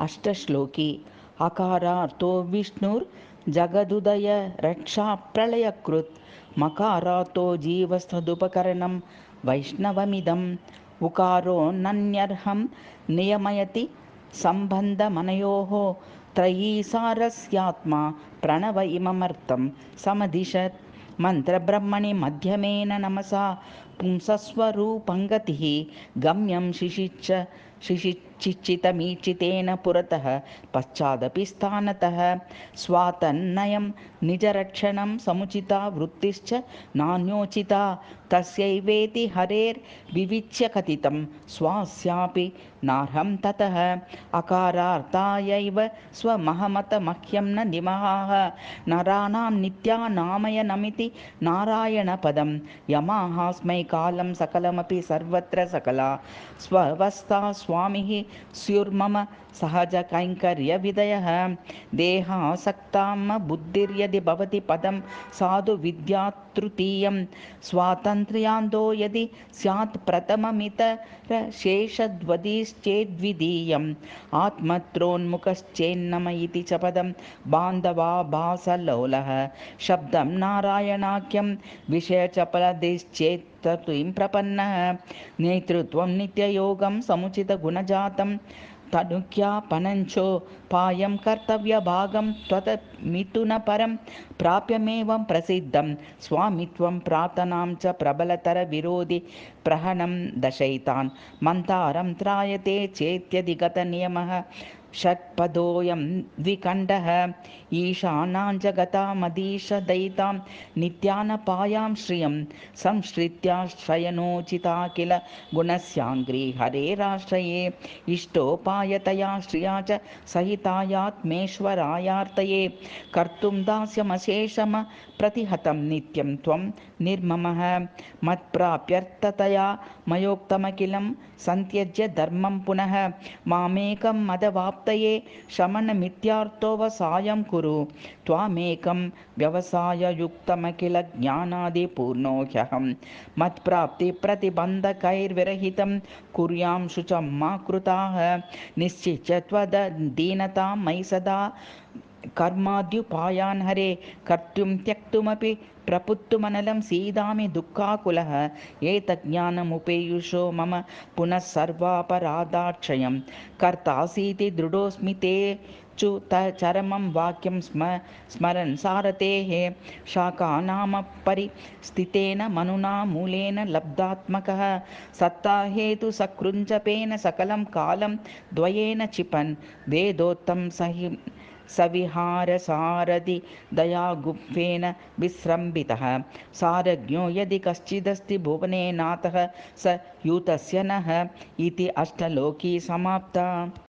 अष्टश्लोकी। अकारार्थो विष्णुर्जगदुदय रक्षाप्रलयकृत्। मकारार्थो जीवस्तदुपकरणं वैष्णवमिदम्। उकारो नन्यर्हं नियमयति सम्बन्धमनयोः। त्रयीसारस्यात्मा प्रणव इममर्थं समदिशत्। मन्त्रब्रह्मणि मध्यमेन नमसा पुंसस्वरूपङ्गतिः। गम्यं शिशिचित्तमीचितेन पुरतः पश्चादपि स्थानतः। स्वातन्नयं निजरक्षणं समुचिता वृत्तिश्च नान्योचिता। तस्यैवेति हरेर्विविच्य कथितं स्वास्यापि नार्हं ततः। अकारार्थायैव स्वमहमतमह्यं न निमहाः। नराणां नित्यानामयनमिति नारायणपदं। यमाहास्मै कालं सकलमपि सर्वत्र सकला स्वावस्था स्वामिः स्युर्मम सहजकैङ्कर्यविधयः। देहासक्तां बुद्धिर्यदि भवति पदं साधु विद्यात् तृतीयं। स्वातन्त्र्यान्तो यदि स्यात् प्रथममितरशेषद्वदिश्चेद्वितीयम्। आत्मत्रोन्मुखश्चेन्नम इति च पदं बान्धवाभासलोलः। शब्दं नारायणाख्यं विषयचपलदिश्चेत्तत्वं प्रपन्नः। नेतृत्वं नित्ययोगं समुचितगुणजातं तनुक्यापनञ्चोपायं कर्तव्यभागं त्वतमिथुनपरं प्राप्यमेवं प्रसिद्धं। स्वामित्वं प्रार्थनां च प्रबलतरविरोधि प्रहनं दशैतान्। मन्तारं त्रायते चेत्यधिगतनियमः षट्पदोऽयं द्विखण्डः। ईशानां जगतामधीशदयितां नित्यानपायां श्रियं संश्रित्याश्रयणोचिता किल गुणस्याङ्घ्रि हरेराश्रये। इष्टोपायतया श्रिया च सहितायात्मेश्वरायार्तये। कर्तुं दास्यमशेषमप्रतिहतं नित्यं त्वं निर्ममः। मत्प्राप्यर्थतया मयोक्तमखिलं सन्त्यज्य धर्मं पुनः। मामेकं मदवाप्तये शमनमित्यार्थोऽवसायं कुरु। त्वामेकं व्यवसाययुक्तमखिल ज्ञानादिपूर्णो ह्यहं। मत्प्राप्तिप्रतिबन्धकैर्विरहितं कुर्यां शुचं मा कृताः। निश्चित्य त्वदधीनतां मयि सदा कर्माद्युपायान् हरे। कर्तुं त्यक्तुमपि प्रपुत्तुमनलं सीदामि दुःखाकुलः। एतज्ज्ञानमुपेयुषो मम पुनः सर्वापराधाक्षयं। कर्तासीति दृढोऽस्मि ते चरमं वाक्यं स्मरन् सारतेः। शाखानामपरिस्थितेन मनुना मूलेन लब्धात्मकः। सत्ताहेतुसकृञ्जपेन सकलं कालं द्वयेन क्षिपन्। वेदोत्तं सविहारसारथि दयागुप्तेन विस्रम्भितः। सारज्ञो यदि कश्चिदस्ति भुवने नाथः स यूतस्य नः। इति अष्टलोकी समाप्ता।